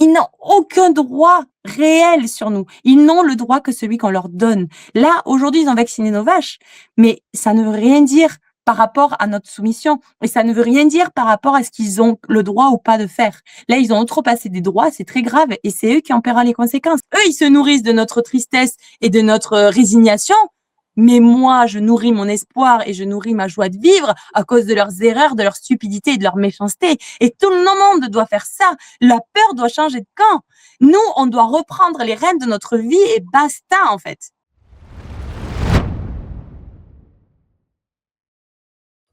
Ils n'ont aucun droit réel sur nous. Ils n'ont le droit que celui qu'on leur donne. Là, aujourd'hui, ils ont vacciné nos vaches, mais ça ne veut rien dire par rapport à notre soumission et ça ne veut rien dire par rapport à ce qu'ils ont le droit ou pas de faire. Là, ils ont outrepassé des droits, c'est très grave et c'est eux qui en paieront les conséquences. Eux, ils se nourrissent de notre tristesse et de notre résignation, mais moi, je nourris mon espoir et je nourris ma joie de vivre à cause de leurs erreurs, de leur stupidité et de leur méchanceté. Et tout le monde doit faire ça. La peur doit changer de camp. Nous, on doit reprendre les rênes de notre vie et basta, en fait.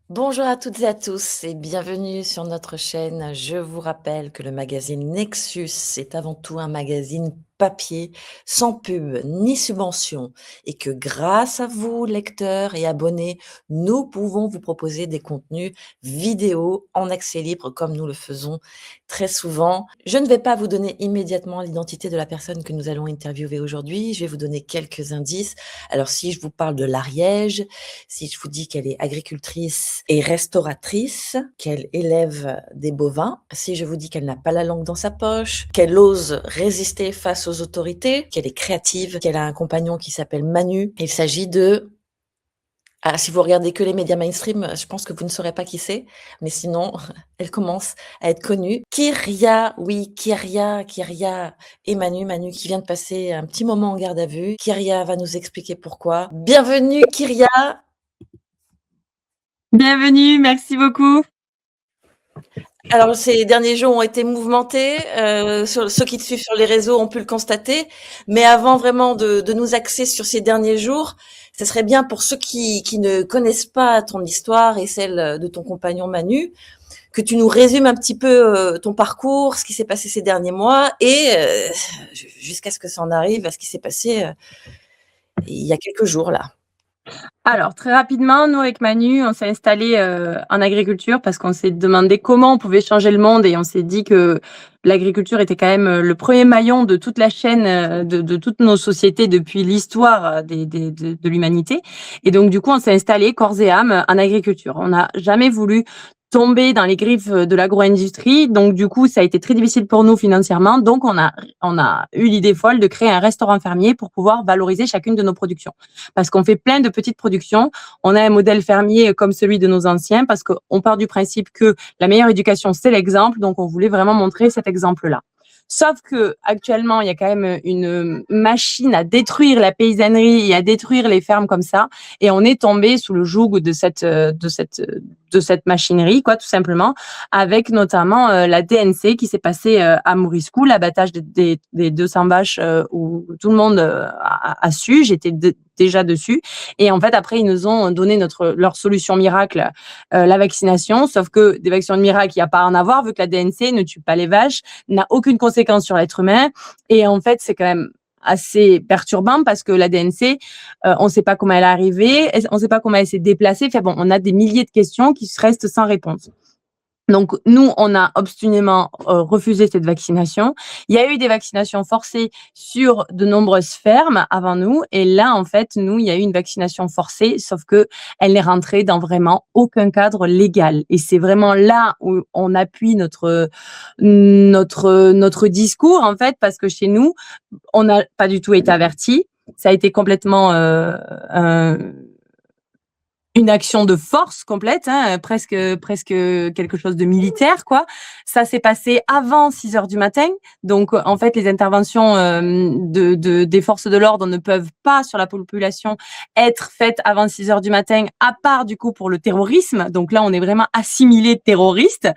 Bonjour à toutes et à tous et bienvenue sur notre chaîne. Je vous rappelle que le magazine Nexus est avant tout un magazine papier, sans pub ni subvention, et que grâce à vous, lecteurs et abonnés, nous pouvons vous proposer des contenus vidéo en accès libre comme nous le faisons très souvent. Je ne vais pas vous donner immédiatement l'identité de la personne que nous allons interviewer aujourd'hui, je vais vous donner quelques indices. Alors si je vous parle de l'Ariège, si je vous dis qu'elle est agricultrice et restauratrice, qu'elle élève des bovins, si je vous dis qu'elle n'a pas la langue dans sa poche, qu'elle ose résister face aux autorités, qu'elle est créative, qu'elle a un compagnon qui s'appelle Manu. Il s'agit de... Ah, si vous regardez que les médias mainstream, je pense que vous ne saurez pas qui c'est, mais sinon, elle commence à être connue. Kyria, oui, Kyria et Manu qui vient de passer un petit moment en garde à vue. Kyria va nous expliquer pourquoi. Bienvenue Kyria. Bienvenue, merci beaucoup. Alors, ces derniers jours ont été mouvementés. Ceux qui te suivent sur les réseaux ont pu le constater. Mais avant vraiment de nous axer sur ces derniers jours, ce serait bien pour ceux qui ne connaissent pas ton histoire et celle de ton compagnon Manu, que tu nous résumes un petit peu ton parcours, ce qui s'est passé ces derniers mois et jusqu'à ce que ça en arrive à ce qui s'est passé il y a quelques jours là. Alors, très rapidement, nous, avec Manu, on s'est installé en agriculture parce qu'on s'est demandé comment on pouvait changer le monde et on s'est dit que l'agriculture était quand même le premier maillon de toute la chaîne de toutes nos sociétés depuis l'histoire de l'humanité. Et donc, du coup, on s'est installé corps et âme en agriculture. On n'a jamais voulu tomber dans les griffes de l'agro-industrie. Donc, du coup, ça a été très difficile pour nous financièrement. Donc, on a eu l'idée folle de créer un restaurant fermier pour pouvoir valoriser chacune de nos productions. Parce qu'on fait plein de petites productions. On a un modèle fermier comme celui de nos anciens parce qu'on part du principe que la meilleure éducation, c'est l'exemple. Donc, on voulait vraiment montrer cet exemple-là. Sauf que actuellement, il y a quand même une machine à détruire la paysannerie et à détruire les fermes comme ça, et on est tombé sous le joug de cette machinerie, quoi, tout simplement, avec notamment la DNC qui s'est passée à Mouriscou, l'abattage des 200 vaches où tout le monde a su. J'étais déjà dessus. Et en fait, après, ils nous ont donné leur solution miracle, la vaccination. Sauf que des vaccins miracles, il n'y a pas à en avoir, vu que la DNC ne tue pas les vaches, n'a aucune conséquence sur l'être humain. Et en fait, c'est quand même assez perturbant parce que la DNC, on ne sait pas comment elle est arrivée, on ne sait pas comment elle s'est déplacée. Enfin bon, on a des milliers de questions qui restent sans réponse. Donc, nous, on a obstinément refusé cette vaccination. Il y a eu des vaccinations forcées sur de nombreuses fermes avant nous. Et là, en fait, nous, il y a eu une vaccination forcée, sauf que elle n'est rentrée dans vraiment aucun cadre légal. Et c'est vraiment là où on appuie notre discours, en fait, parce que chez nous, on n'a pas du tout été avertis. Ça a été complètement une action de force complète, hein, presque quelque chose de militaire, quoi. Ça s'est passé avant 6 heures du matin. Donc, en fait, les interventions des forces de l'ordre ne peuvent pas sur la population être faites avant 6 heures du matin, à part du coup pour le terrorisme. Donc là, on est vraiment assimilés terroristes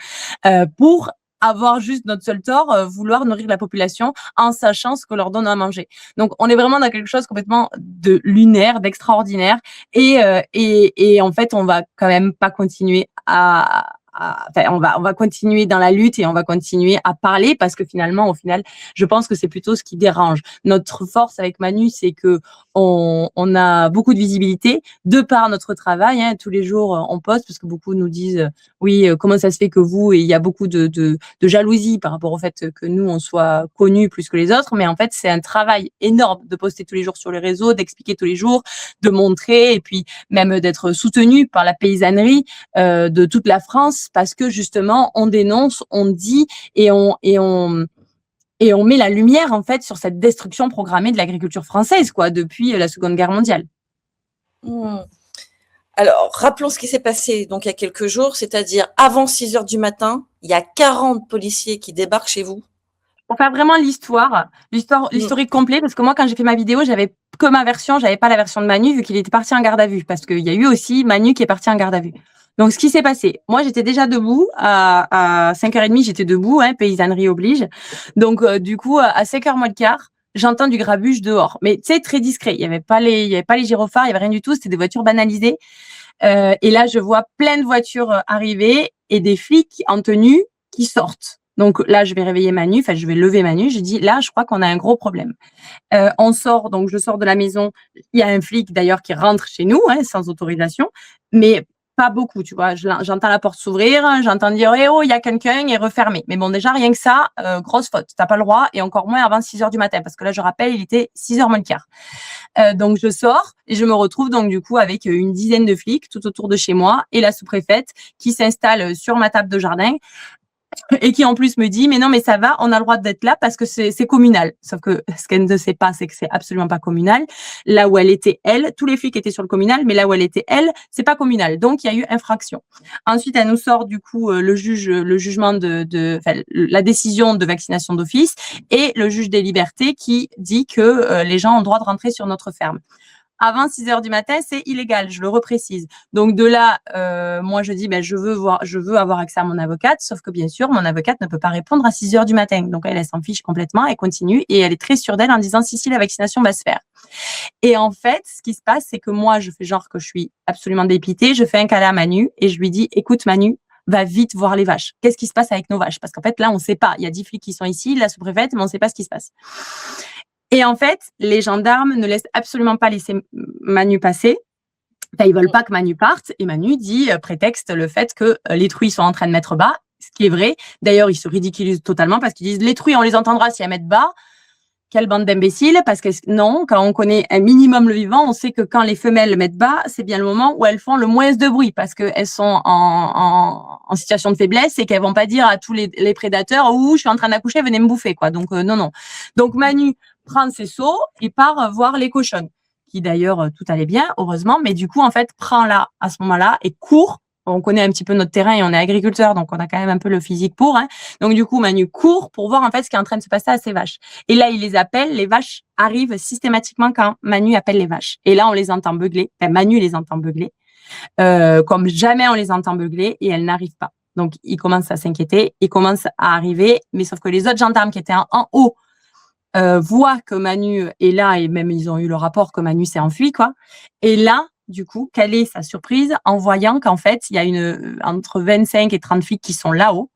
pour avoir juste notre seul tort, vouloir nourrir la population en sachant ce qu'on leur donne à manger. Donc, on est vraiment dans quelque chose complètement de lunaire, d'extraordinaire. Et en fait, on va quand même pas continuer enfin, on va continuer dans la lutte et on va continuer à parler parce que finalement, au final, je pense que c'est plutôt ce qui dérange. Notre force avec Manu, c'est que on a beaucoup de visibilité de par notre travail, hein. Tous les jours, on poste parce que beaucoup nous disent, oui, comment ça se fait que vous, et il y a beaucoup de jalousie par rapport au fait que nous, on soit connus plus que les autres. Mais en fait, c'est un travail énorme de poster tous les jours sur les réseaux, d'expliquer tous les jours, de montrer et puis même d'être soutenu par la paysannerie de toute la France parce que justement, on dénonce, on dit et on Et on met la lumière, en fait, sur cette destruction programmée de l'agriculture française, quoi, depuis la Seconde Guerre mondiale. Mmh. Alors, rappelons ce qui s'est passé donc il y a quelques jours, c'est-à-dire avant 6 heures du matin, il y a 40 policiers qui débarquent chez vous. Pour faire vraiment l'historique complet, parce que moi, quand j'ai fait ma vidéo, j'avais que ma version, j'avais pas la version de Manu, vu qu'il était parti en garde à vue, parce qu'il y a eu aussi Manu qui est parti en garde à vue. Donc, ce qui s'est passé, moi, j'étais déjà debout, à 5h30, j'étais debout, hein, paysannerie oblige. Donc, du coup, à 5h moins le quart, j'entends du grabuge dehors. Mais, tu sais, très discret. Il y avait pas les gyrophares, il y avait rien du tout, c'était des voitures banalisées. Et là, je vois plein de voitures arriver et des flics en tenue qui sortent. Donc là, je vais réveiller Manu, enfin, je vais lever Manu. Je dis, là, je crois qu'on a un gros problème. On sort, donc je sors de la maison. Il y a un flic d'ailleurs qui rentre chez nous, hein, sans autorisation, mais pas beaucoup, tu vois. J'entends la porte s'ouvrir, j'entends dire, eh oh, il y a quelqu'un, et refermer. Mais bon, déjà, rien que ça, grosse faute. T'as pas le droit, et encore moins avant 6h du matin, parce que là, je rappelle, il était 6h moins le quart. Donc je sors et je me retrouve donc du coup avec une dizaine de flics tout autour de chez moi et la sous-préfète qui s'installe sur ma table de jardin et qui en plus me dit mais non mais ça va, on a le droit d'être là parce que c'est communal. Sauf que ce qu'elle ne sait pas, c'est que c'est absolument pas communal. Là où elle était elle, tous les flics étaient sur le communal, mais là où elle était elle, c'est pas communal. Donc il y a eu infraction. Ensuite, elle nous sort du coup le jugement la décision de vaccination d'office et le juge des libertés qui dit que les gens ont le droit de rentrer sur notre ferme. Avant 6h du matin, c'est illégal, je le reprécise. Donc de là, moi je dis, ben je veux avoir accès à mon avocate, sauf que bien sûr, mon avocate ne peut pas répondre à 6h du matin. Donc elle s'en fiche complètement, elle continue et elle est très sûre d'elle en disant si la vaccination va se faire. Et en fait, ce qui se passe, c'est que moi, je fais genre que je suis absolument dépitée, je fais un câlin à Manu et je lui dis, écoute Manu, va vite voir les vaches. Qu'est-ce qui se passe avec nos vaches? Parce qu'en fait, là, on ne sait pas. Il y a 10 flics qui sont ici, la sous-préfète, mais on ne sait pas ce qui se passe. Et en fait, les gendarmes ne laissent absolument pas laisser Manu passer. Enfin, ils veulent pas que Manu parte. Et Manu dit, prétexte le fait que les truies sont en train de mettre bas, ce qui est vrai. D'ailleurs, ils se ridiculisent totalement parce qu'ils disent, les truies, on les entendra si elles mettent bas. Quelle bande d'imbéciles, parce que non, quand on connaît un minimum le vivant, on sait que quand les femelles mettent bas, c'est bien le moment où elles font le moins de bruit, parce qu'elles sont en situation de faiblesse et qu'elles vont pas dire à tous les prédateurs, ouh, je suis en train d'accoucher, venez me bouffer, quoi. Donc, non. Donc, Manu prend ses seaux et part voir les cochonnes, qui d'ailleurs, tout allait bien, heureusement, mais du coup, en fait, prend là, à ce moment-là, et court. On connaît un petit peu notre terrain et on est agriculteur, donc on a quand même un peu le physique pour. Hein. Donc du coup, Manu court pour voir en fait ce qui est en train de se passer à ses vaches. Et là, il les appelle. Les vaches arrivent systématiquement quand Manu appelle les vaches. Et là, on les entend beugler. Enfin, Manu les entend beugler, comme jamais on les entend beugler, et elles n'arrivent pas. Donc il commence à s'inquiéter, il commence à arriver, mais sauf que les autres gendarmes qui étaient en haut voient que Manu est là, et même ils ont eu le rapport que Manu s'est enfui, quoi. Et là, du coup, quelle est sa surprise en voyant qu'en fait, il y a entre 25 et 30 flics qui sont là-haut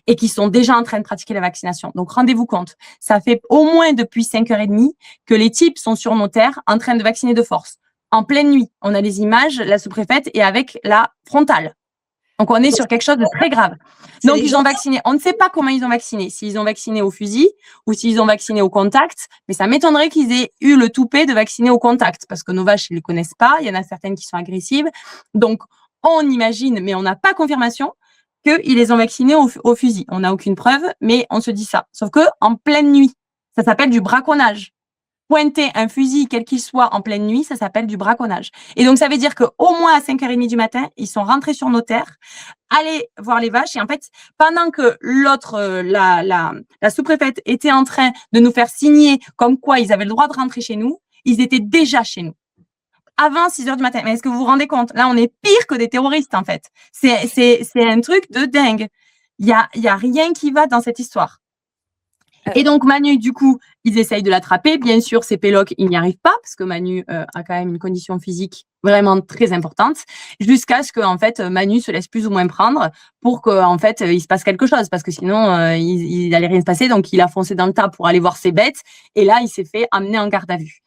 et qui sont déjà en train de pratiquer la vaccination. Donc, rendez-vous compte, ça fait au moins depuis 5h30 que les types sont sur nos terres en train de vacciner de force. En pleine nuit, on a les images, la sous-préfète est avec la frontale. Donc, on est sur quelque chose de très grave. Donc, ils ont vacciné. On ne sait pas comment ils ont vacciné. S'ils ont vacciné au fusil ou s'ils ont vacciné au contact. Mais ça m'étonnerait qu'ils aient eu le toupet de vacciner au contact parce que nos vaches, ils les connaissent pas. Il y en a certaines qui sont agressives. Donc, on imagine, mais on n'a pas confirmation qu'ils les ont vaccinés au fusil. On n'a aucune preuve, mais on se dit ça. Sauf que en pleine nuit, ça s'appelle du braconnage. Pointer un fusil, quel qu'il soit, en pleine nuit, ça s'appelle du braconnage. Et donc, ça veut dire qu'au moins à 5h30 du matin, ils sont rentrés sur nos terres, allés voir les vaches. Et en fait, pendant que l'autre, la sous-préfète était en train de nous faire signer comme quoi ils avaient le droit de rentrer chez nous, ils étaient déjà chez nous. Avant 6h du matin. Mais est-ce que vous vous rendez compte? Là, on est pire que des terroristes, en fait. C'est un truc de dingue. Il y a rien qui va dans cette histoire. Et donc, Manu, du coup, ils essayent de l'attraper. Bien sûr, ces péloques, ils n'y arrivent pas parce que Manu a quand même une condition physique vraiment très importante jusqu'à ce que, en fait, Manu se laisse plus ou moins prendre pour qu'en fait, il se passe quelque chose parce que sinon, il allait rien se passer. Donc, il a foncé dans le tas pour aller voir ses bêtes et là, il s'est fait amener en garde à vue.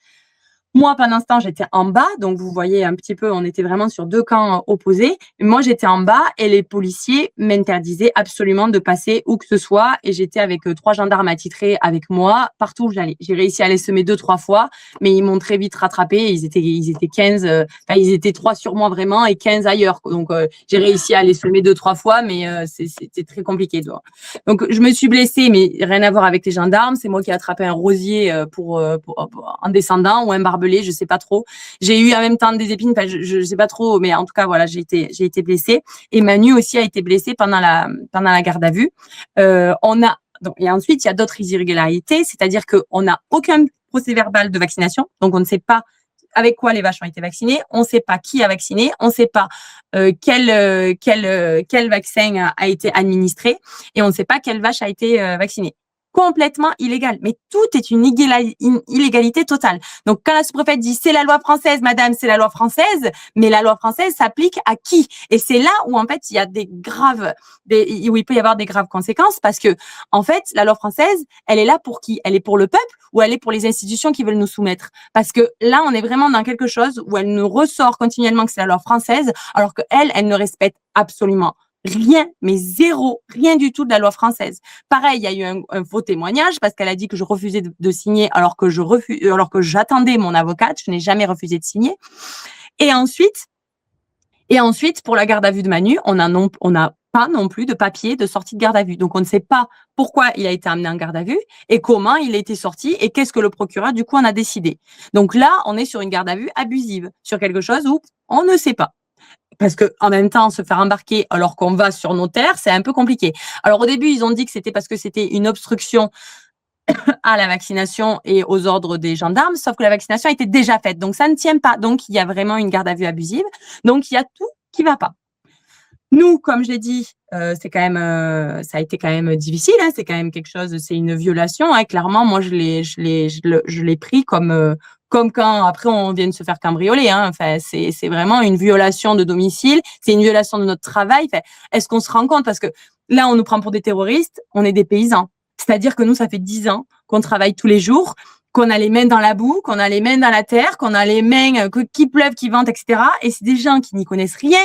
Moi, pendant ce temps, j'étais en bas, donc vous voyez un petit peu, on était vraiment sur 2 camps opposés. Moi, j'étais en bas et les policiers m'interdisaient absolument de passer où que ce soit et j'étais avec 3 gendarmes attitrés avec moi partout où j'allais. J'ai réussi à les semer 2-3 fois, mais ils m'ont très vite rattrapé. Ils étaient 15, ils étaient 3 sur moi vraiment et 15 ailleurs. Donc, j'ai réussi à les semer 2-3 fois, mais c'était très compliqué. Donc, je me suis blessée, mais rien à voir avec les gendarmes. C'est moi qui ai attrapé un rosier pour en descendant ou un barbelé, je sais pas trop. J'ai eu en même temps des épines, je sais pas trop, mais en tout cas, voilà, j'ai été blessée. Et Manu aussi a été blessée pendant la garde à vue. Et ensuite, il y a d'autres irrégularités, c'est-à-dire qu'on n'a aucun procès-verbal de vaccination, donc on ne sait pas avec quoi les vaches ont été vaccinées, on ne sait pas qui a vacciné, on ne sait pas quel vaccin a été administré et on ne sait pas quelle vache a été vaccinée. Complètement illégal. Mais tout est une illégalité totale. Donc, quand la sous-préfète dit c'est la loi française, madame, c'est la loi française, mais la loi française s'applique à qui? Et c'est là où, en fait, il y a où il peut y avoir des graves conséquences parce que, en fait, la loi française, elle est là pour qui? Elle est pour le peuple ou elle est pour les institutions qui veulent nous soumettre? Parce que là, on est vraiment dans quelque chose où elle nous ressort continuellement que c'est la loi française, alors elle ne respecte absolument rien, mais zéro, rien du tout de la loi française. Pareil, il y a eu un faux témoignage parce qu'elle a dit que je refusais de signer alors que j'attendais mon avocate. Je n'ai jamais refusé de signer. Et ensuite, pour la garde à vue de Manu, on n'a pas non plus de papier de sortie de garde à vue. Donc, on ne sait pas pourquoi il a été amené en garde à vue et comment il a été sorti et qu'est-ce que le procureur, du coup, en a décidé. Donc là, on est sur une garde à vue abusive, sur quelque chose où on ne sait pas. Parce que en même temps, se faire embarquer alors qu'on va sur nos terres, c'est un peu compliqué. Alors au début, ils ont dit que c'était parce que c'était une obstruction à la vaccination et aux ordres des gendarmes, sauf que la vaccination était déjà faite. Donc ça ne tient pas. Donc il y a vraiment une garde à vue abusive. Donc il y a tout qui va pas. Nous, comme je l'ai dit, c'est quand même, ça a été quand même difficile. Hein, c'est quand même quelque chose, c'est une violation. Hein, clairement, moi, je l'ai pris comme quand après on vient de se faire cambrioler. Hein. Enfin, c'est vraiment une violation de domicile. C'est une violation de notre travail. Enfin, est-ce qu'on se rend compte? Parce que là, on nous prend pour des terroristes. On est des paysans. C'est-à-dire que nous, ça fait 10 ans qu'on travaille tous les jours, qu'on a les mains dans la boue, qu'on a les mains dans la terre, qu'on a les mains qui pleuvent, qui ventent, etc. Et c'est des gens qui n'y connaissent rien.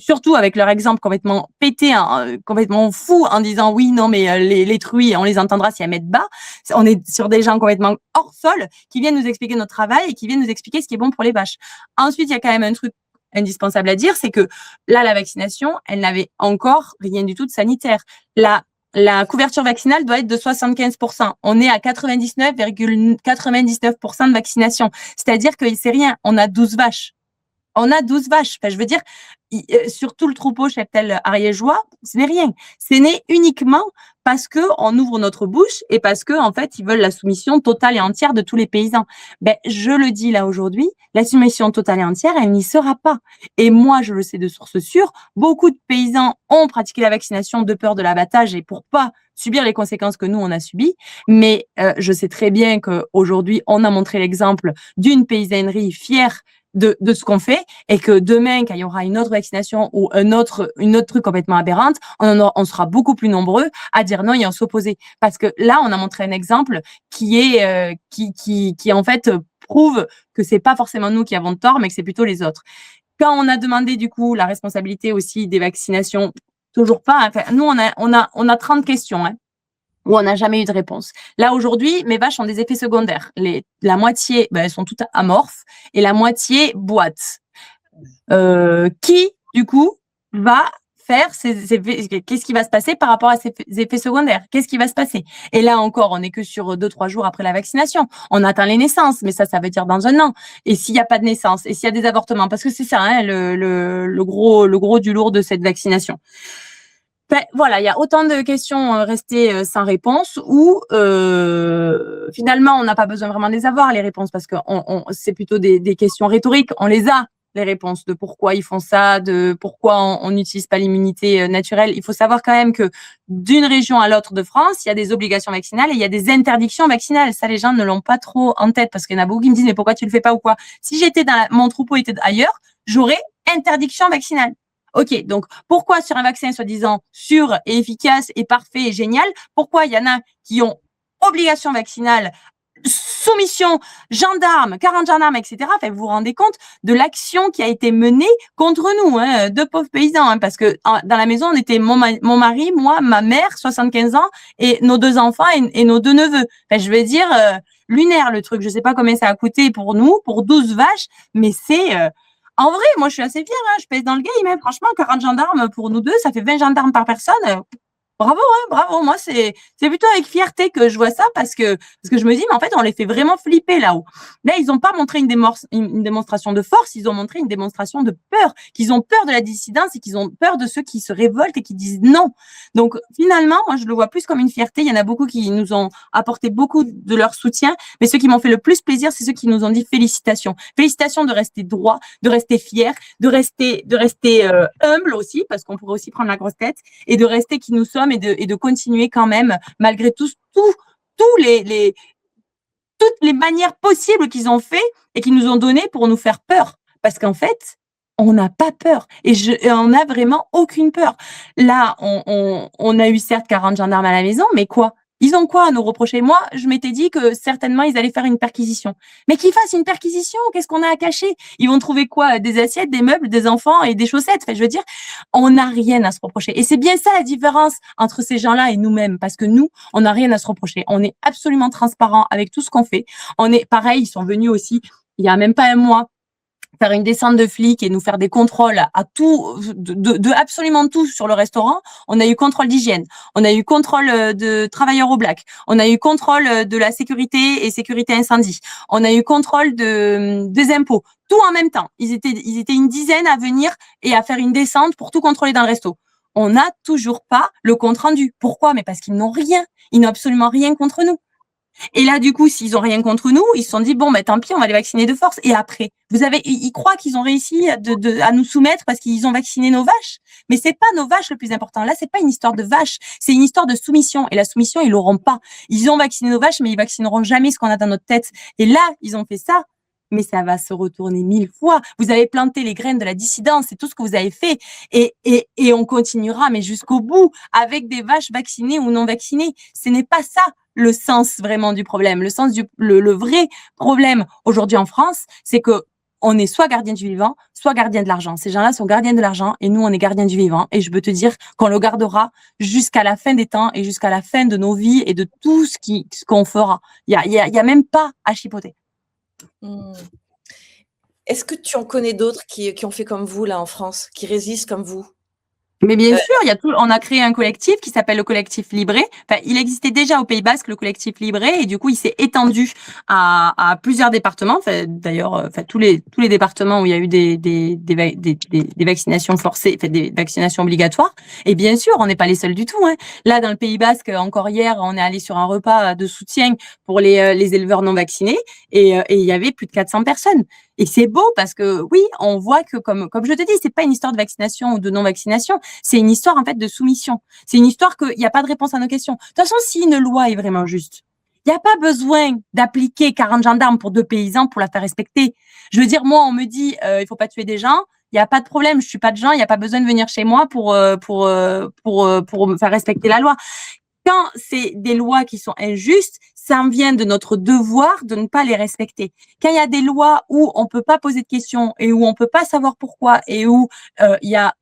Surtout avec leur exemple complètement pété, hein, complètement fou, en disant oui, non, mais les truies, on les entendra si elles mettent bas. On est sur des gens complètement hors sol qui viennent nous expliquer notre travail et qui viennent nous expliquer ce qui est bon pour les vaches. Ensuite, il y a quand même un truc indispensable à dire, c'est que là, la vaccination, elle n'avait encore rien du tout de sanitaire. La couverture vaccinale doit être de 75%. On est à 99,99% de vaccination. C'est-à-dire que c'est rien. On a 12 vaches. On a 12 vaches. Enfin, je veux dire, sur tout le troupeau cheptel ariégeois, ce n'est rien. Ce n'est uniquement parce que on ouvre notre bouche et parce que, en fait, ils veulent la soumission totale et entière de tous les paysans. Ben, je le dis là aujourd'hui, la soumission totale et entière, elle n'y sera pas. Et moi, je le sais de source sûre, beaucoup de paysans ont pratiqué la vaccination de peur de l'abattage et pour pas subir les conséquences que nous, on a subies. Mais je sais très bien qu'aujourd'hui, on a montré l'exemple d'une paysannerie fière de ce qu'on fait et que demain, quand il y aura une autre vaccination ou une autre truc complètement aberrante, on sera beaucoup plus nombreux à dire non et à s'opposer. Parce que là, on a montré un exemple qui est, qui en fait prouve que c'est pas forcément nous qui avons tort, mais que c'est plutôt les autres. Quand on a demandé du coup la responsabilité aussi des vaccinations, toujours pas. Enfin, nous, on a 30 questions, hein, où on n'a jamais eu de réponse. Là, aujourd'hui, mes vaches ont des effets secondaires. La moitié, elles sont toutes amorphes et la moitié boitent. Qui, du coup, va faire ces effets, qu'est-ce qui va se passer par rapport à ces effets secondaires? Qu'est-ce qui va se passer? Et là encore, on n'est que sur 2-3 jours après la vaccination. On atteint les naissances, mais ça veut dire dans un an. Et s'il n'y a pas de naissance, et s'il y a des avortements, parce que c'est ça, hein, le gros du lourd de cette vaccination. Ben, voilà, il y a autant de questions restées sans réponse ou finalement on n'a pas besoin vraiment de les avoir les réponses parce que c'est plutôt des questions rhétoriques. On les a les réponses de pourquoi ils font ça, de pourquoi on n'utilise pas l'immunité naturelle. Il faut savoir quand même que d'une région à l'autre de France, il y a des obligations vaccinales et il y a des interdictions vaccinales. Ça, les gens ne l'ont pas trop en tête parce qu'il y en a beaucoup qui me disent mais pourquoi tu le fais pas ou quoi? Si j'étais mon troupeau était ailleurs, j'aurais interdiction vaccinale. Ok, donc pourquoi sur un vaccin soi-disant sûr et efficace et parfait et génial, pourquoi il y en a qui ont obligation vaccinale soumission, gendarmes, 40 gendarmes, etc. Enfin, vous vous rendez compte de l'action qui a été menée contre nous, hein, deux pauvres paysans, hein, parce que dans la maison, on était mon mari, moi, ma mère, 75 ans, et nos deux enfants et nos deux neveux. Enfin, je vais dire, lunaire le truc. Je sais pas combien ça a coûté pour nous, pour 12 vaches, mais c'est... en vrai, moi, je suis assez fière, hein, je pèse dans le game, hein, franchement, 40 gendarmes pour nous deux, ça fait 20 gendarmes par personne. Bravo, hein, bravo. Moi, c'est plutôt avec fierté que je vois ça parce que je me dis, mais en fait, on les fait vraiment flipper là-haut. Là, ils n'ont pas montré une démonstration de force, ils ont montré une démonstration de peur, qu'ils ont peur de la dissidence et qu'ils ont peur de ceux qui se révoltent et qui disent non. Donc, finalement, moi, je le vois plus comme une fierté. Il y en a beaucoup qui nous ont apporté beaucoup de leur soutien, mais ceux qui m'ont fait le plus plaisir, c'est ceux qui nous ont dit félicitations. Félicitations de rester droit, de rester fier, de rester humble aussi, parce qu'on pourrait aussi prendre la grosse tête, et de rester qui nous sommes et de continuer quand même, malgré tous toutes les manières possibles qu'ils ont fait et qu'ils nous ont donné pour nous faire peur. Parce qu'en fait, on n'a pas peur et on n'a vraiment aucune peur. Là, on a eu certes 40 gendarmes à la maison, mais quoi? Ils ont quoi à nous reprocher? Moi, je m'étais dit que certainement ils allaient faire une perquisition. Mais qu'ils fassent une perquisition, qu'est-ce qu'on a à cacher? Ils vont trouver quoi? Des assiettes, des meubles, des enfants et des chaussettes. Enfin, je veux dire, on n'a rien à se reprocher. Et c'est bien ça la différence entre ces gens-là et nous-mêmes, parce que nous, on n'a rien à se reprocher. On est absolument transparent avec tout ce qu'on fait. On est pareil, ils sont venus aussi il y a même pas un mois faire une descente de flics et nous faire des contrôles à tout, de absolument tout sur le restaurant. On a eu contrôle d'hygiène, on a eu contrôle de travailleurs au black, on a eu contrôle de la sécurité et sécurité incendie, on a eu contrôle des impôts, tout en même temps. Ils étaient une dizaine à venir et à faire une descente pour tout contrôler dans le resto. On n'a toujours pas le compte rendu. Pourquoi? Mais parce qu'ils n'ont rien. Ils n'ont absolument rien contre nous. Et là, du coup, s'ils ont rien contre nous, ils se sont dit, bon, ben, tant pis, on va les vacciner de force. Et après, ils croient qu'ils ont réussi à nous soumettre parce qu'ils ont vacciné nos vaches. Mais c'est pas nos vaches le plus important. Là, c'est pas une histoire de vaches. C'est une histoire de soumission. Et la soumission, ils l'auront pas. Ils ont vacciné nos vaches, mais ils vaccineront jamais ce qu'on a dans notre tête. Et là, ils ont fait ça. Mais ça va se retourner 1000 fois. Vous avez planté les graines de la dissidence, c'est tout ce que vous avez fait. Et on continuera, mais jusqu'au bout, avec des vaches vaccinées ou non vaccinées. Ce n'est pas ça le sens vraiment du problème. Le vrai problème aujourd'hui en France, c'est que on est soit gardien du vivant, soit gardien de l'argent. Ces gens-là sont gardiens de l'argent et nous, on est gardiens du vivant. Et je peux te dire qu'on le gardera jusqu'à la fin des temps et jusqu'à la fin de nos vies et de tout ce qu'on fera. Il y a même pas à chipoter. Mmh. Est-ce que tu en connais d'autres qui ont fait comme vous là en France, qui résistent comme vous? Mais bien sûr, on a créé un collectif qui s'appelle le collectif Libré. Enfin, il existait déjà au Pays Basque, le collectif Libré, et du coup, il s'est étendu à plusieurs départements. Enfin, d'ailleurs, enfin, tous les départements où il y a eu des vaccinations forcées, enfin, des vaccinations obligatoires. Et bien sûr, on n'est pas les seuls du tout, hein. Là, dans le Pays Basque, encore hier, on est allé sur un repas de soutien pour les éleveurs non vaccinés, et il y avait plus de 400 personnes. Et c'est beau parce que oui, on voit que comme je te dis, c'est pas une histoire de vaccination ou de non vaccination, c'est une histoire en fait de soumission. C'est une histoire qu'il n'y a pas de réponse à nos questions. De toute façon, si une loi est vraiment juste, il n'y a pas besoin d'appliquer 40 gendarmes pour 2 paysans pour la faire respecter. Je veux dire, moi, on me dit il faut pas tuer des gens. Il n'y a pas de problème, je suis pas de gens, il n'y a pas besoin de venir chez moi pour me faire respecter la loi. Quand c'est des lois qui sont injustes, ça vient de notre devoir de ne pas les respecter. Quand il y a des lois où on peut pas poser de questions et où on peut pas savoir pourquoi et où il y a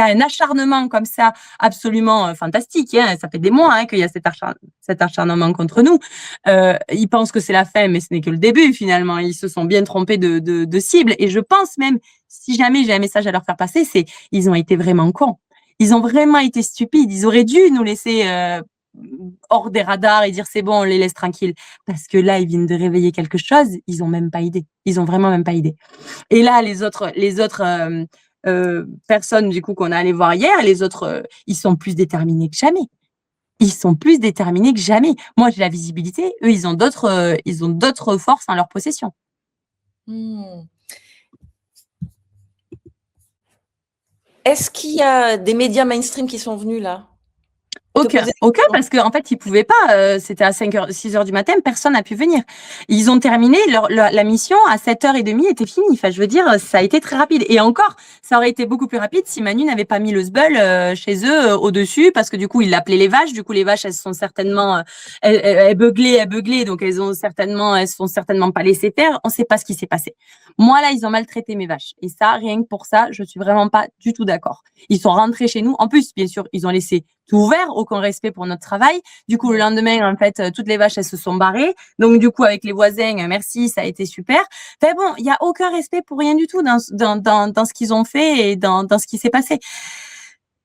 un acharnement comme ça absolument fantastique, hein, ça fait des mois qu'il y a cet acharnement contre nous. Ils pensent que c'est la fin, mais ce n'est que le début finalement. Ils se sont bien trompés de cible. Et je pense même, si jamais j'ai un message à leur faire passer, c'est ils ont été vraiment cons. Ils ont vraiment été stupides. Ils auraient dû nous laisser hors des radars et dire c'est bon, on les laisse tranquilles. Parce que là, ils viennent de réveiller quelque chose. Ils ont même pas idée. Ils ont vraiment même pas idée. Et là, les autres personnes du coup qu'on a allé voir hier, les autres, ils sont plus déterminés que jamais. Ils sont plus déterminés que jamais. Moi, j'ai la visibilité. Eux, ils ont d'autres forces en leur possession. Mmh. Est-ce qu'il y a des médias mainstream qui sont venus là? te poser des Aucun, questions. parce qu'en fait, ils pouvaient pas. C'était à 5h, 6h du matin, personne n'a pu venir. Ils ont terminé la mission à 7h30, était finie. Enfin, je veux dire, ça a été très rapide. Et encore, ça aurait été beaucoup plus rapide si Manu n'avait pas mis le sbeul chez eux au-dessus, parce que du coup, il l'appelait les vaches. Du coup, les vaches, elles sont certainement, elles beuglaient, donc elles sont certainement pas laissées faire. On sait pas ce qui s'est passé. Moi, là, ils ont maltraité mes vaches. Et ça, rien que pour ça, je suis vraiment pas du tout d'accord. Ils sont rentrés chez nous. En plus, bien sûr, ils ont laissé tout ouvert, aucun respect pour notre travail. Du coup, le lendemain, en fait, toutes les vaches, elles se sont barrées. Donc, du coup, avec les voisins, merci, ça a été super. Enfin bon, il y a aucun respect pour rien du tout dans ce qu'ils ont fait et dans ce qui s'est passé.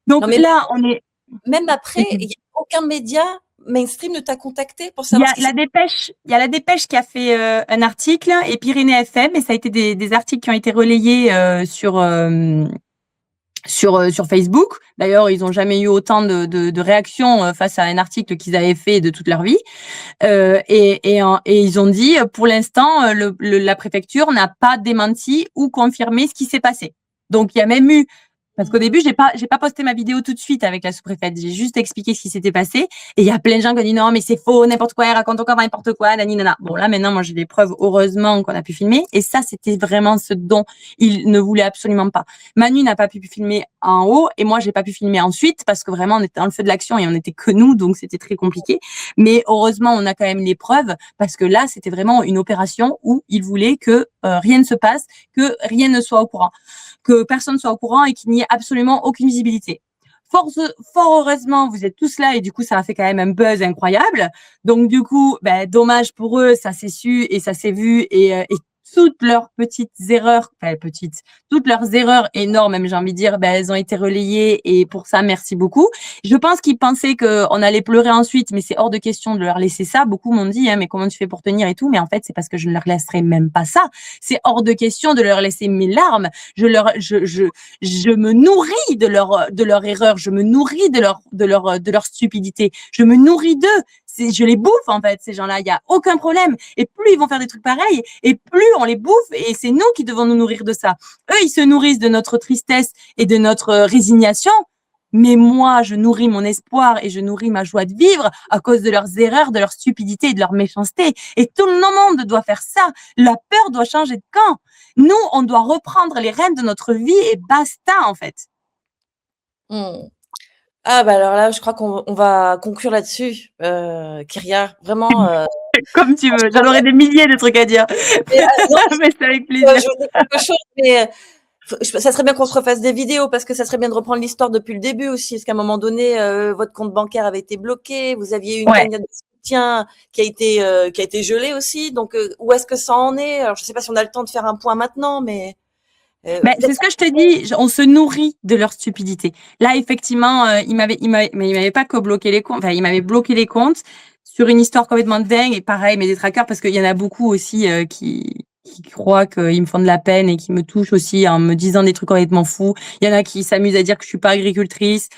Non, Donc mais là, on est... même après, il y a aucun média mainstream ne t'a contacté pour Il y savoir a ce qui la s'est Dépêche, il y a la Dépêche qui a fait un article et Pyrénées FM, et ça a été des articles qui ont été relayés sur Facebook. D'ailleurs, ils n'ont jamais eu autant de réactions face à un article qu'ils avaient fait de toute leur vie. Et ils ont dit, pour l'instant, la préfecture n'a pas démenti ou confirmé ce qui s'est passé. Donc, il y a même eu... Parce qu'au début, j'ai pas posté ma vidéo tout de suite avec la sous-préfète. J'ai juste expliqué ce qui s'était passé. Et il y a plein de gens qui ont dit non, mais c'est faux, n'importe quoi, elle raconte encore n'importe quoi, nani, nana. Bon, là, maintenant, moi, j'ai des preuves, heureusement, qu'on a pu filmer. Et ça, c'était vraiment ce dont il ne voulait absolument pas. Manu n'a pas pu filmer en haut et moi, j'ai pas pu filmer ensuite parce que vraiment, on était dans le feu de l'action et on n'était que nous, donc c'était très compliqué. Mais heureusement, on a quand même les preuves parce que là, c'était vraiment une opération où il voulait que rien ne se passe, que rien ne soit au courant, que personne soit au courant et qu'il n'y ait absolument aucune visibilité. Fort heureusement, vous êtes tous là et du coup, ça a fait quand même un buzz incroyable. Donc du coup, dommage pour eux, ça s'est su et ça s'est vu et toutes leurs petites erreurs, toutes leurs erreurs énormes, même j'ai envie de dire, elles ont été relayées et pour ça, merci beaucoup. Je pense qu'ils pensaient qu'on allait pleurer ensuite, mais c'est hors de question de leur laisser ça. Beaucoup m'ont dit, mais comment tu fais pour tenir et tout, mais en fait, c'est parce que je ne leur laisserai même pas ça. C'est hors de question de leur laisser mes larmes. Je me nourris de leur erreur, je me nourris de leur stupidité, je me nourris d'eux. Je les bouffe en fait, ces gens-là, il y a aucun problème. Et plus ils vont faire des trucs pareils, et plus on les bouffe, et c'est nous qui devons nous nourrir de ça. Eux, ils se nourrissent de notre tristesse et de notre résignation, mais moi, je nourris mon espoir et je nourris ma joie de vivre à cause de leurs erreurs, de leur stupidité et de leur méchanceté. Et tout le monde doit faire ça. La peur doit changer de camp. Nous, on doit reprendre les rênes de notre vie et basta en fait. Ah bah alors là, je crois qu'on va conclure là-dessus, Kyria. Vraiment, Comme tu veux, j'en aurais des milliers de trucs à dire. Non, mais c'est avec plaisir. ajouter quelque chose, mais ça serait bien qu'on se refasse des vidéos parce que ça serait bien de reprendre l'histoire depuis le début aussi. Parce qu'à un moment donné, votre compte bancaire avait été bloqué, vous aviez eu une cagnotte de soutien qui a été gelée aussi. Donc, où est-ce que ça en est? Alors, je sais pas si on a le temps de faire un point maintenant, mais c'est ce que je te dis, on se nourrit de leur stupidité. Là, effectivement, il m'avait pas que bloqué les comptes, enfin, il m'avait bloqué les comptes sur une histoire complètement dingue et pareil, mais des trackers, parce qu'il y en a beaucoup aussi qui croient qu'ils me font de la peine et qui me touchent aussi en me disant des trucs complètement fous. Il y en a qui s'amusent à dire que je suis pas agricultrice.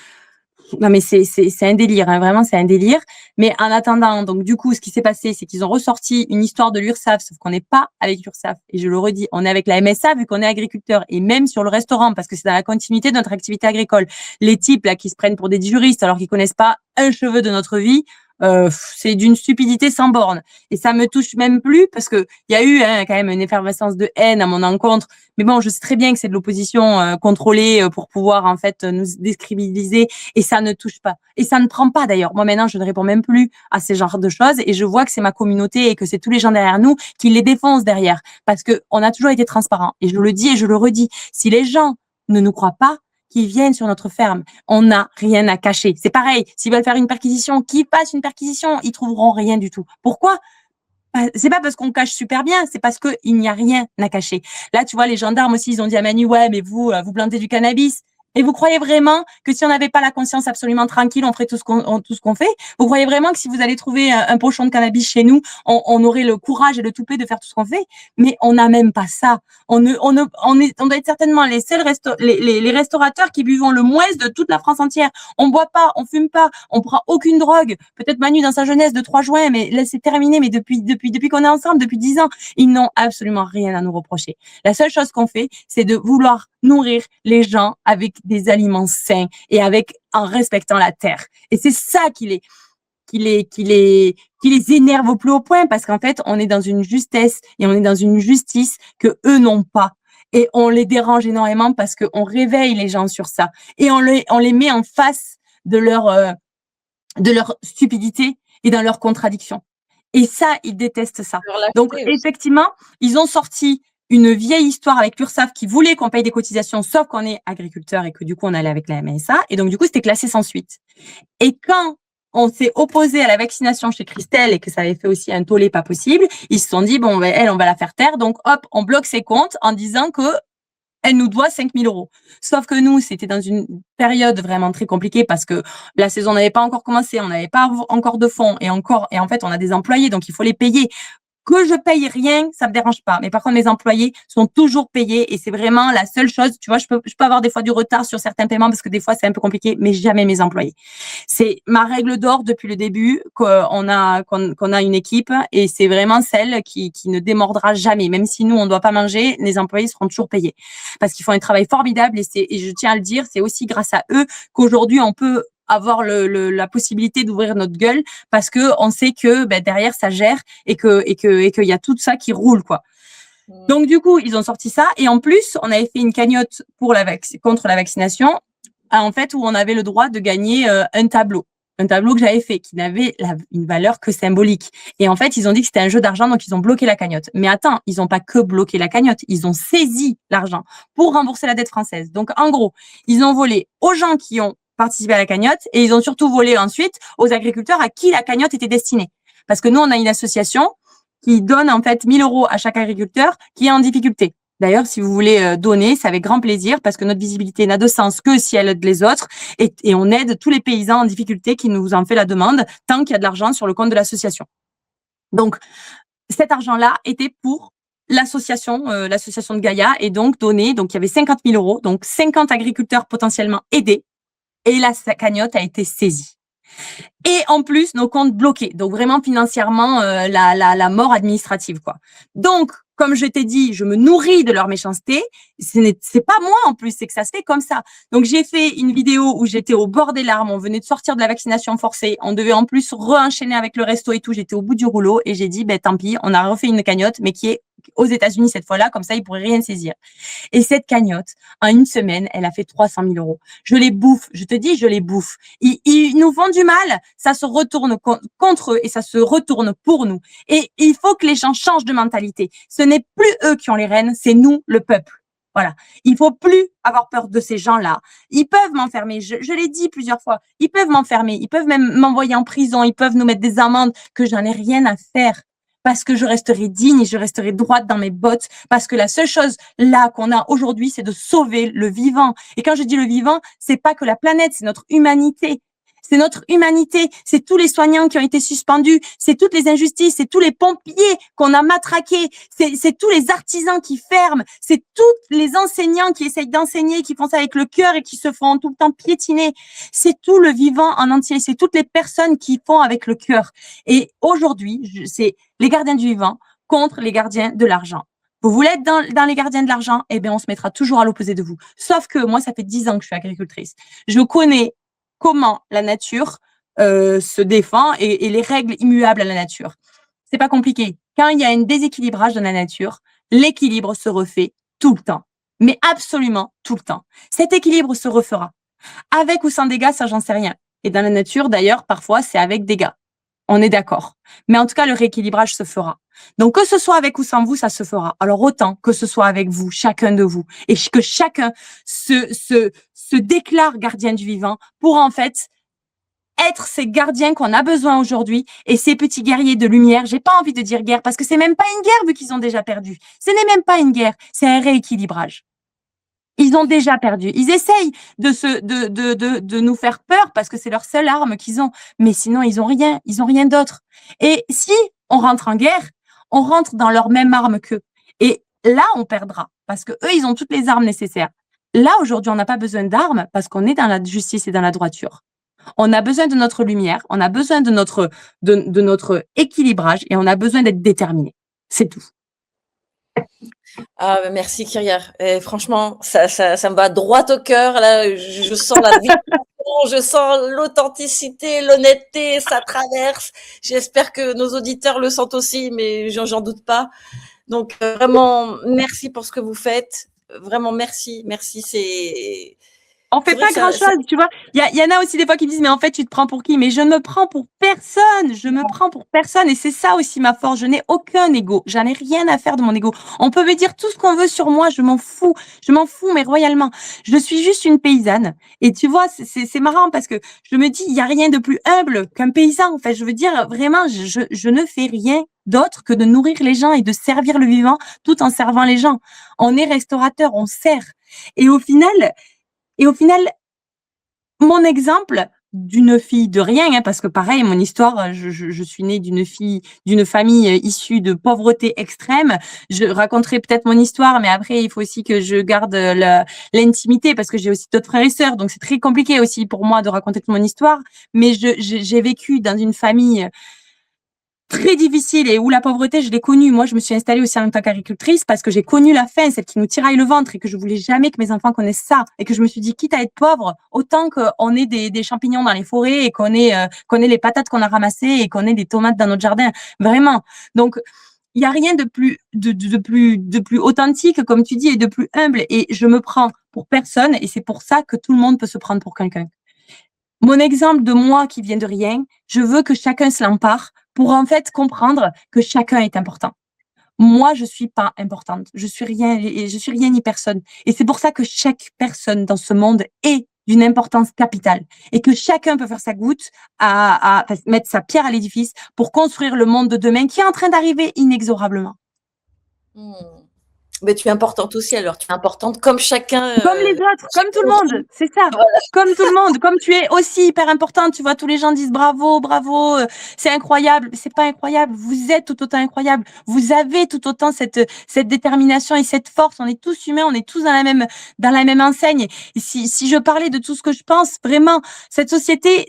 Non, mais c'est un délire, hein, vraiment, c'est un délire. Mais en attendant, donc du coup, ce qui s'est passé, c'est qu'ils ont ressorti une histoire de l'URSSAF, sauf qu'on n'est pas avec l'URSSAF. Et je le redis, on est avec la MSA vu qu'on est agriculteur. Et même sur le restaurant, parce que c'est dans la continuité de notre activité agricole. Les types là qui se prennent pour des juristes alors qu'ils connaissent pas un cheveu de notre vie, c'est d'une stupidité sans borne. Et ça me touche même plus parce que il y a eu quand même une effervescence de haine à mon encontre. Mais bon, je sais très bien que c'est de l'opposition contrôlée pour pouvoir en fait nous décrédibiliser et ça ne touche pas. Et ça ne prend pas d'ailleurs. Moi maintenant, je ne réponds même plus à ces genres de choses et je vois que c'est ma communauté et que c'est tous les gens derrière nous qui les défoncent derrière parce que on a toujours été transparent. Et je le dis et je le redis. Si les gens ne nous croient pas, qu'ils viennent sur notre ferme. On n'a rien à cacher. C'est pareil. S'ils veulent faire une perquisition, qu'ils fassent une perquisition. Ils trouveront rien du tout. Pourquoi? C'est pas parce qu'on cache super bien, c'est parce que il n'y a rien à cacher. Là, tu vois, les gendarmes aussi, ils ont dit à Manu, ouais, mais vous plantez du cannabis. Et vous croyez vraiment que si on n'avait pas la conscience absolument tranquille, on ferait tout ce qu'on fait? Vous croyez vraiment que si vous allez trouver un pochon de cannabis chez nous, on aurait le courage et le toupet de faire tout ce qu'on fait? Mais on n'a même pas ça. On doit être certainement les seuls les restaurateurs qui buvons le moins de toute la France entière. On boit pas, on fume pas, on prend aucune drogue. Peut-être Manu dans sa jeunesse de 3 juin, mais là c'est terminé. Mais depuis qu'on est ensemble, depuis 10 ans, ils n'ont absolument rien à nous reprocher. La seule chose qu'on fait, c'est de vouloir nourrir les gens avec des aliments sains et en respectant la terre. Et c'est ça qui les énerve au plus haut point, parce qu'en fait, on est dans une justesse et on est dans une justice que eux n'ont pas. Et on les dérange énormément parce qu'on réveille les gens sur ça. Et on les met en face de leur stupidité et dans leur contradiction. Et ça, ils détestent ça. Donc, effectivement, ils ont sorti une vieille histoire avec l'URSSAF qui voulait qu'on paye des cotisations, sauf qu'on est agriculteur et que du coup, on allait avec la MSA. Et donc, du coup, c'était classé sans suite. Et quand on s'est opposé à la vaccination chez Christelle et que ça avait fait aussi un tollé pas possible, ils se sont dit, bon, ben, elle, on va la faire taire. Donc, hop, on bloque ses comptes en disant que elle nous doit 5 000 €. Sauf que nous, c'était dans une période vraiment très compliquée parce que la saison n'avait pas encore commencé, on n'avait pas encore de fonds et en fait, on a des employés, donc il faut les payer. Que je paye rien, ça me dérange pas. Mais par contre, mes employés sont toujours payés et c'est vraiment la seule chose. Tu vois, je peux avoir des fois du retard sur certains paiements parce que des fois c'est un peu compliqué, mais jamais mes employés. C'est ma règle d'or depuis le début qu'on a une équipe et c'est vraiment celle qui ne démordra jamais. Même si nous on ne doit pas manger, les employés seront toujours payés parce qu'ils font un travail formidable et je tiens à le dire, c'est aussi grâce à eux qu'aujourd'hui on peut avoir la possibilité d'ouvrir notre gueule parce que on sait que derrière ça gère et qu'il y a tout ça qui roule quoi. Donc du coup, ils ont sorti ça et en plus, on avait fait une cagnotte contre la vaccination en fait où on avait le droit de gagner un tableau que j'avais fait qui n'avait une valeur que symbolique. Et en fait, ils ont dit que c'était un jeu d'argent donc ils ont bloqué la cagnotte. Mais attends, ils ont pas que bloqué la cagnotte, ils ont saisi l'argent pour rembourser la dette française. Donc en gros, ils ont volé aux gens qui ont participer à la cagnotte et ils ont surtout volé ensuite aux agriculteurs à qui la cagnotte était destinée. Parce que nous, on a une association qui donne en fait 1 000 € à chaque agriculteur qui est en difficulté. D'ailleurs, si vous voulez donner, c'est avec grand plaisir parce que notre visibilité n'a de sens que si elle aide les autres et on aide tous les paysans en difficulté qui nous en fait la demande tant qu'il y a de l'argent sur le compte de l'association. Donc, cet argent-là était pour l'association de Gaïa et donc donné. Donc, il y avait 50 000 €, donc 50 agriculteurs potentiellement aidés. Et la cagnotte a été saisie. Et en plus, nos comptes bloqués. Donc vraiment financièrement, la mort administrative, quoi. Donc, comme je t'ai dit, je me nourris de leur méchanceté. C'est pas moi en plus, c'est que ça se fait comme ça. Donc j'ai fait une vidéo où j'étais au bord des larmes. On venait de sortir de la vaccination forcée. On devait en plus re-enchaîner avec le resto et tout. J'étais au bout du rouleau et j'ai dit, tant pis, on a refait une cagnotte, mais qui est aux États-Unis cette fois-là, comme ça ils pourraient rien saisir. Et cette cagnotte, en une semaine, elle a fait 300 000 €. Je les bouffe, je te dis, je les bouffe. Ils nous font du mal, ça se retourne contre eux et ça se retourne pour nous. Et il faut que les gens changent de mentalité. Ce n'est plus eux qui ont les rênes, c'est nous, le peuple. Voilà. Il faut plus avoir peur de ces gens-là. Ils peuvent m'enfermer. Je l'ai dit plusieurs fois. Ils peuvent m'enfermer. Ils peuvent même m'envoyer en prison. Ils peuvent nous mettre des amendes que j'en ai rien à faire. Parce que je resterai digne et je resterai droite dans mes bottes. Parce que la seule chose là qu'on a aujourd'hui, c'est de sauver le vivant. Et quand je dis le vivant, c'est pas que la planète, c'est notre humanité. C'est notre humanité, c'est tous les soignants qui ont été suspendus, c'est toutes les injustices, c'est tous les pompiers qu'on a matraqués, c'est tous les artisans qui ferment, c'est tous les enseignants qui essayent d'enseigner, qui font ça avec le cœur et qui se font tout le temps piétiner. C'est tout le vivant en entier, c'est toutes les personnes qui font avec le cœur. Et aujourd'hui, c'est les gardiens du vivant contre les gardiens de l'argent. Vous voulez être dans les gardiens de l'argent, eh bien, on se mettra toujours à l'opposé de vous. Sauf que moi, ça fait 10 ans que je suis agricultrice. Je connais comment la nature se défend et les règles immuables à la nature. C'est pas compliqué. Quand il y a un déséquilibrage dans la nature, l'équilibre se refait tout le temps. Mais absolument tout le temps. Cet équilibre se refera. Avec ou sans dégâts, ça j'en sais rien. Et dans la nature, d'ailleurs, parfois, c'est avec dégâts. On est d'accord. Mais en tout cas, le rééquilibrage se fera. Donc, que ce soit avec ou sans vous, ça se fera. Alors, autant que ce soit avec vous, chacun de vous, et que chacun se déclare gardien du vivant pour, en fait, être ces gardiens qu'on a besoin aujourd'hui et ces petits guerriers de lumière. J'ai pas envie de dire guerre parce que c'est même pas une guerre vu qu'ils ont déjà perdu. Ce n'est même pas une guerre, c'est un rééquilibrage. Ils ont déjà perdu. Ils essayent de nous faire peur parce que c'est leur seule arme qu'ils ont. Mais sinon, ils ont rien d'autre. Et si on rentre en guerre, on rentre dans leur même arme qu'eux. Et là, on perdra parce que eux, ils ont toutes les armes nécessaires. Là, aujourd'hui, on n'a pas besoin d'armes parce qu'on est dans la justice et dans la droiture. On a besoin de notre lumière, on a besoin de notre équilibrage et on a besoin d'être déterminé. C'est tout. Ah, bah, merci Kyria. Et franchement, ça me va droit au cœur. Là, je sens la vibration, je sens l'authenticité, l'honnêteté, ça traverse. J'espère que nos auditeurs le sentent aussi, mais j'en doute pas. Donc, vraiment, merci pour ce que vous faites. Vraiment, merci, merci. On fait C'est vrai pas que grand chose, tu vois. Il y en a aussi des fois qui me disent, mais en fait, tu te prends pour qui? Mais je me prends pour personne. Je me prends pour personne. Et c'est ça aussi ma force. Je n'ai aucun ego. J'en ai rien à faire de mon ego. On peut me dire tout ce qu'on veut sur moi. Je m'en fous. Je m'en fous, mais royalement. Je suis juste une paysanne. Et tu vois, c'est marrant parce que je me dis, il y a rien de plus humble qu'un paysan. En fait, je veux dire, vraiment, je ne fais rien d'autre que de nourrir les gens et de servir le vivant tout en servant les gens. On est restaurateur, on sert. Et au final, et au final, mon exemple d'une fille de rien, hein, parce que pareil, mon histoire, je suis née d'une famille issue de pauvreté extrême. Je raconterai peut-être mon histoire, mais après, il faut aussi que je garde l'intimité parce que j'ai aussi d'autres frères et sœurs. Donc, c'est très compliqué aussi pour moi de raconter toute mon histoire. Mais j'ai vécu dans une famille très difficile et où la pauvreté, je l'ai connue. Moi, je me suis installée aussi en tant qu'agricultrice parce que j'ai connu la faim, celle qui nous tiraille le ventre et que je voulais jamais que mes enfants connaissent ça. Et que je me suis dit, quitte à être pauvre, autant qu'on ait des champignons dans les forêts et qu'on ait les patates qu'on a ramassées et qu'on ait des tomates dans notre jardin. Vraiment. Donc, il y a rien de plus authentique, comme tu dis, et de plus humble. Et je me prends pour personne et c'est pour ça que tout le monde peut se prendre pour quelqu'un. Mon exemple de moi qui vient de rien, je veux que chacun se l'empare pour en fait comprendre que chacun est important. Moi, je suis pas importante. Je suis rien et je suis rien ni personne. Et c'est pour ça que chaque personne dans ce monde est d'une importance capitale et que chacun peut faire sa goutte à mettre sa pierre à l'édifice pour construire le monde de demain qui est en train d'arriver inexorablement. Mmh. Mais tu es importante aussi alors, tu es importante comme chacun, Comme les autres, comme tout le d'entre nous. monde, c'est ça. Voilà. Comme tout le monde, comme tu es aussi hyper importante, tu vois, tous les gens disent bravo, bravo, c'est incroyable. C'est pas incroyable, vous êtes tout autant incroyable. Vous avez tout autant cette détermination et cette force. On est tous humains, on est tous dans la même enseigne. Et si je parlais de tout ce que je pense, vraiment, cette société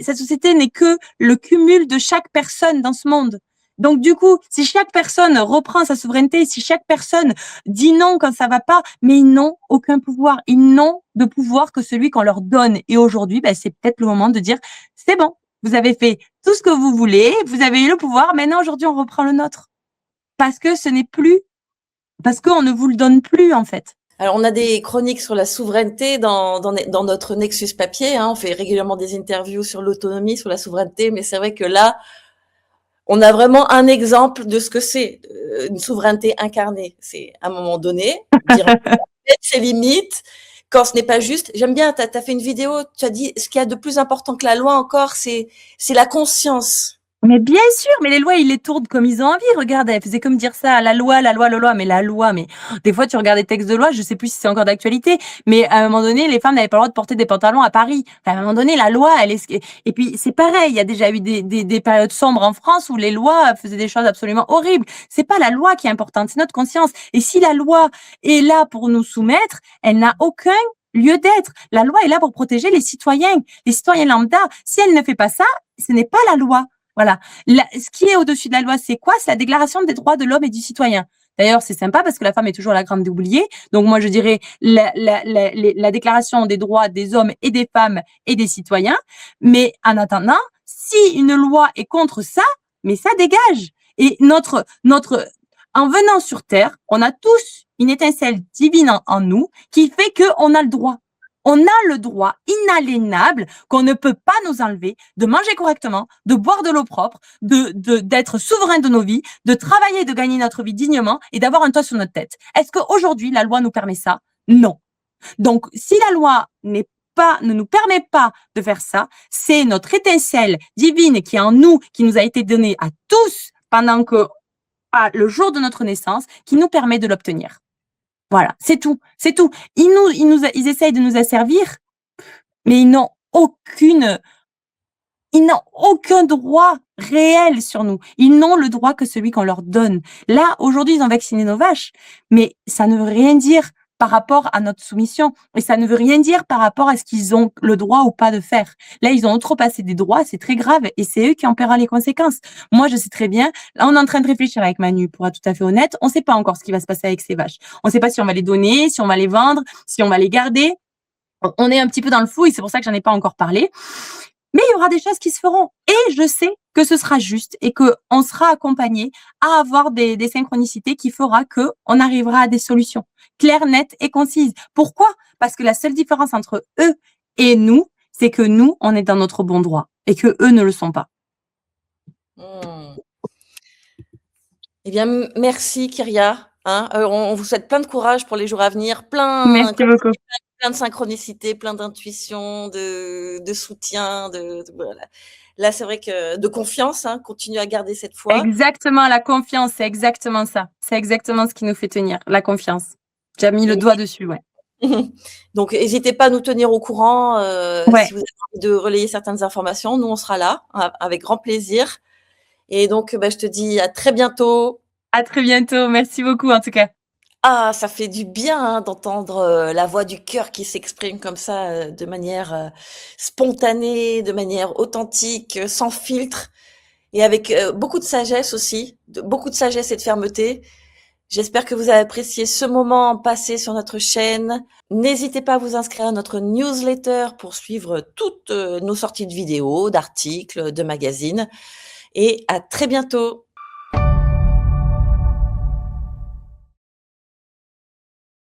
n'est que le cumul de chaque personne dans ce monde. Donc du coup, si chaque personne reprend sa souveraineté, si chaque personne dit non quand ça va pas, mais ils n'ont aucun pouvoir. Ils n'ont de pouvoir que celui qu'on leur donne. Et aujourd'hui, ben, c'est peut-être le moment de dire, c'est bon, vous avez fait tout ce que vous voulez, vous avez eu le pouvoir, maintenant aujourd'hui on reprend le nôtre. Parce que ce n'est plus, parce qu'on ne vous le donne plus en fait. Alors, on a des chroniques sur la souveraineté dans notre Nexus Papier, hein. On fait régulièrement des interviews sur l'autonomie, sur la souveraineté, mais c'est vrai que là, on a vraiment un exemple de ce que c'est une souveraineté incarnée. C'est à un moment donné, dire ses limites, quand ce n'est pas juste. J'aime bien, tu as fait une vidéo, tu as dit ce qu'il y a de plus important que la loi encore, c'est la conscience. Mais bien sûr, mais les lois, ils les tournent comme ils ont envie. Regarde, elle faisait comme dire ça, la loi, la loi, la loi, mais la loi, mais des fois, tu regardes des textes de loi, je sais plus si c'est encore d'actualité, mais à un moment donné, les femmes n'avaient pas le droit de porter des pantalons à Paris. Enfin, à un moment donné, la loi, elle est... Et puis, c'est pareil, il y a déjà eu des périodes sombres en France où les lois faisaient des choses absolument horribles. C'est pas la loi qui est importante, c'est notre conscience. Et si la loi est là pour nous soumettre, elle n'a aucun lieu d'être. La loi est là pour protéger les citoyens lambda. Si elle ne fait pas ça, ce n'est pas la loi. Voilà. Ce qui est au-dessus de la loi, c'est quoi? C'est la Déclaration des droits de l'homme et du citoyen. D'ailleurs, c'est sympa parce que la femme est toujours la grande oubliée. Donc moi, je dirais la Déclaration des droits des hommes et des femmes et des citoyens. Mais en attendant, si une loi est contre ça, mais ça dégage. Et en venant sur Terre, on a tous une étincelle divine en nous qui fait qu'on a le droit. On a le droit inaliénable qu'on ne peut pas nous enlever de manger correctement, de boire de l'eau propre, d'être souverain de nos vies, de travailler, de gagner notre vie dignement et d'avoir un toit sur notre tête. Est-ce qu'aujourd'hui, la loi nous permet ça? Non. Donc, si la loi ne nous permet pas de faire ça, c'est notre étincelle divine qui est en nous, qui nous a été donnée à tous pendant le jour de notre naissance, qui nous permet de l'obtenir. Voilà, c'est tout, c'est tout. Ils essayent de nous asservir, mais ils n'ont aucun droit réel sur nous. Ils n'ont le droit que celui qu'on leur donne. Là, aujourd'hui, ils ont vacciné nos vaches, mais ça ne veut rien dire par rapport à notre soumission. Et ça ne veut rien dire par rapport à ce qu'ils ont le droit ou pas de faire. Là, ils ont trop passé des droits, c'est très grave et c'est eux qui en paieront les conséquences. Moi, je sais très bien. Là, on est en train de réfléchir avec Manu, pour être tout à fait honnête. On ne sait pas encore ce qui va se passer avec ces vaches. On ne sait pas si on va les donner, si on va les vendre, si on va les garder. On est un petit peu dans le flou et c'est pour ça que j'en ai pas encore parlé. Mais il y aura des choses qui se feront. Et je sais que ce sera juste et qu'on sera accompagné à avoir des synchronicités qui fera qu'on arrivera à des solutions claires, nettes et concises. Pourquoi? Parce que la seule différence entre eux et nous, c'est que nous, on est dans notre bon droit et que eux ne le sont pas. Eh bien, merci Kyria. Hein, on vous souhaite plein de courage pour les jours à venir, Merci beaucoup. plein de synchronicité, plein d'intuition, de soutien, voilà. Là, c'est vrai que de confiance, hein, continue à garder cette foi. Exactement, la confiance, c'est exactement ça. C'est exactement ce qui nous fait tenir, la confiance. J'ai mis le doigt dessus, ouais. Donc, n'hésitez pas à nous tenir au courant Ouais. si vous avez envie de relayer certaines informations. Nous, on sera là avec grand plaisir. Et donc, je te dis à très bientôt. À très bientôt. Merci beaucoup, en tout cas. Ah, ça fait du bien hein, d'entendre la voix du cœur qui s'exprime comme ça, de manière spontanée, de manière authentique, sans filtre, et avec beaucoup de sagesse aussi, beaucoup de sagesse et de fermeté. J'espère que vous avez apprécié ce moment passé sur notre chaîne. N'hésitez pas à vous inscrire à notre newsletter pour suivre toutes nos sorties de vidéos, d'articles, de magazines. Et à très bientôt.